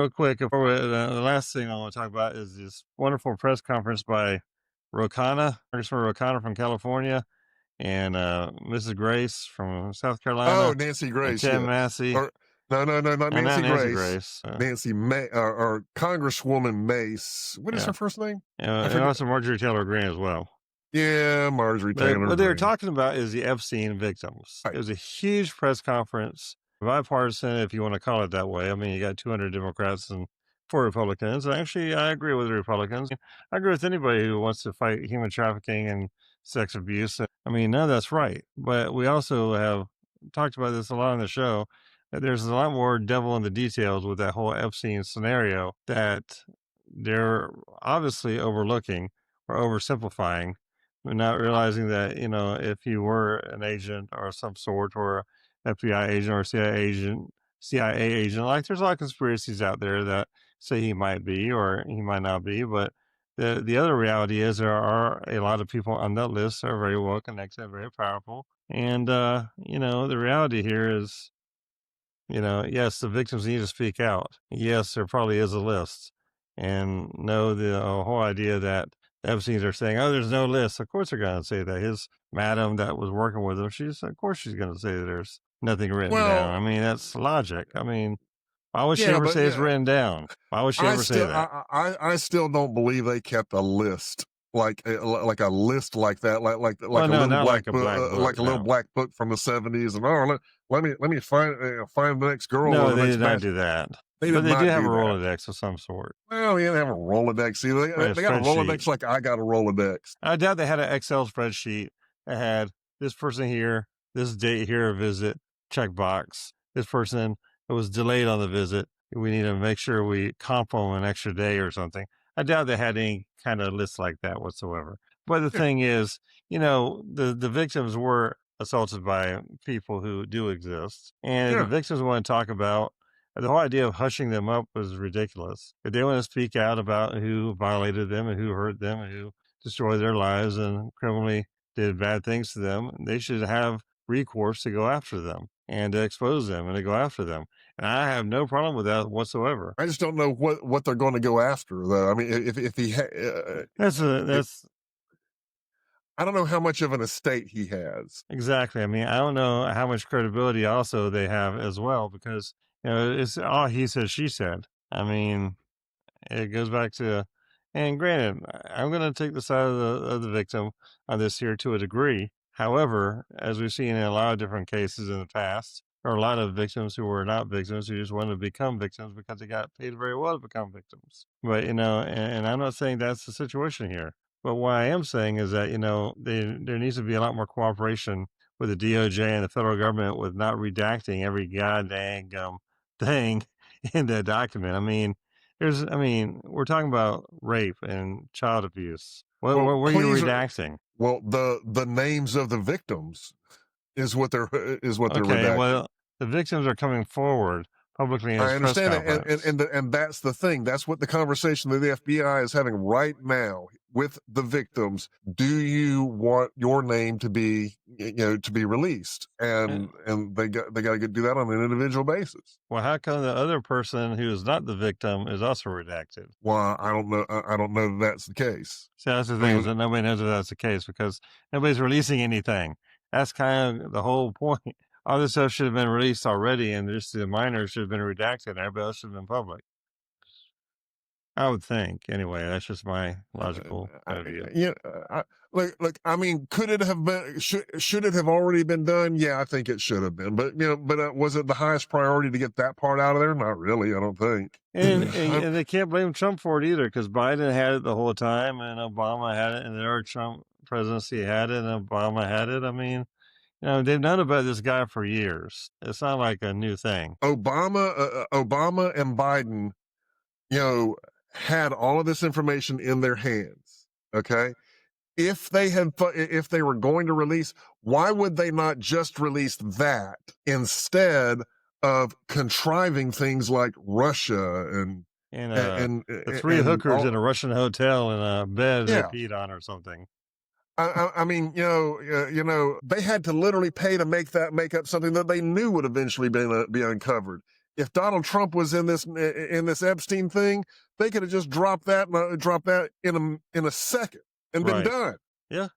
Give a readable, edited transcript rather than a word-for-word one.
real quick, before the last thing I want to talk about is this wonderful press conference by Ro Khanna, Congressman Ro Khanna from California, and Mrs. Grace from South Oh, Carolina, Nancy and Grace, Tim yes. Massey, Or no, not and not Nancy Nancy Grace. Grace. Nancy May or Congresswoman Mace. What is Yeah, her first name? I and forget. also Marjorie Taylor Greene as well. Yeah, Marjorie But Taylor what they were Greene. talking about is the Epstein victims. It Right. was a huge press conference, bipartisan, if you want to call it that way. I mean, you got 200 Democrats and 4 Republicans. And actually, I agree with the Republicans. I agree with anybody who wants to fight human trafficking and sex abuse. I mean, none of that's right. But we also have talked about this a lot on the show, that there's a lot more devil in the details with that whole Epstein scenario that they're obviously overlooking or oversimplifying, not realizing that, if you were an agent or some sort, or a FBI agent or CIA agent, like there's a lot of conspiracies out there that say he might be or he might not be. But the other reality is there are a lot of people on that list that are very well connected, very powerful. And, the reality here is, yes, the victims need to speak out. Yes, there probably is a list. And no, the whole idea that Epstein's are saying, oh, there's no list. Of course they're going to say that. His madam that was working with him, of course she's going to say that there's nothing written down. I Well, mean, that's logic. I mean, why would she yeah, ever but say it's yeah, written down? Why would she I ever say still, that? I still don't believe they kept a list like a list like that, like Well, a no, little not black like a book, black book. like a little No, black book from the '70s. And let me find the next girl or no, the they next did not match. do that. They But did they do not have a do that. Rolodex of some sort, Well, they didn't have a Rolodex. See, right? A they got a spreadsheet. Rolodex like I got a Rolodex. I doubt they had an Excel spreadsheet that had this person here, this date here, a visit, checkbox. This person was delayed on the visit. We need to make sure we comp them an extra day or something. I doubt they had any kind of list like that whatsoever. But the Yeah, thing is, the victims were assaulted by people who do exist. And if the yeah. victims want to talk about the whole idea of hushing them up was ridiculous. If they want to speak out about who violated them and who hurt them and who destroyed their lives and criminally did bad things to them, they should have recourse to go after them and to expose them and to go after them. And I have no problem with that whatsoever. I just don't know what they're going to go after, though. I mean, if he, if, That's I don't know how much of an estate he has. exactly. I mean, I don't know how much credibility also they have as well, because it's all he said, she said. I mean, it goes back to, and granted, I'm going to take the side of the victim on this here to a degree. However, as we've seen in a lot of different cases in the past, there are a lot of victims who were not victims who just wanted to become victims because they got paid very well to become victims. But, and I'm not saying that's the situation here. But what I am saying is that, there needs to be a lot more cooperation with the DOJ and the federal government with not redacting every goddamn thing in that document. We're talking about rape and child abuse. What, Well, what were you please, redacting? well, the names of the victims is what they're Okay, redacting. well, the victims are coming forward publicly in I this press understand that, conference. and that's the thing. That's what the conversation that the FBI is having right now with the victims. Do you want your name to be, to be released? Uh, And they got to do that on an individual basis. Well, how come the other person who is not the victim is also redacted? Well, I don't know. I don't know that that's the case. See, that's the I thing, is mean, that nobody knows if that's the case because nobody's releasing anything. That's kind of the whole point. All this stuff should have been released already, and just the minors should have been redacted, and everybody else should have been public. I would think. Anyway, that's just my logical I, point of view. yeah, look. I mean, could it have been? Should it have already been done? Yeah, I think it should have been. But was it the highest priority to get that part out of there? Not really. I don't think. And, and and they can't blame Trump for it either, because Biden had it the whole time, and Obama had it, and their Trump presidency had it, and Obama had it. I mean, they've known about this guy for years. It's not like a new thing. Obama and Biden, you know, had all of this information in their hands. Okay, if they were going to release, why would they not just release that instead of contriving things like Russia And and the three and hookers in all? a Russian hotel in a bed they Yeah, peed on or something. I mean, they had to literally pay to make up something that they knew would eventually be uncovered. If Donald Trump was in this Epstein thing, they could have just dropped that in a second and been Right. done. Yeah.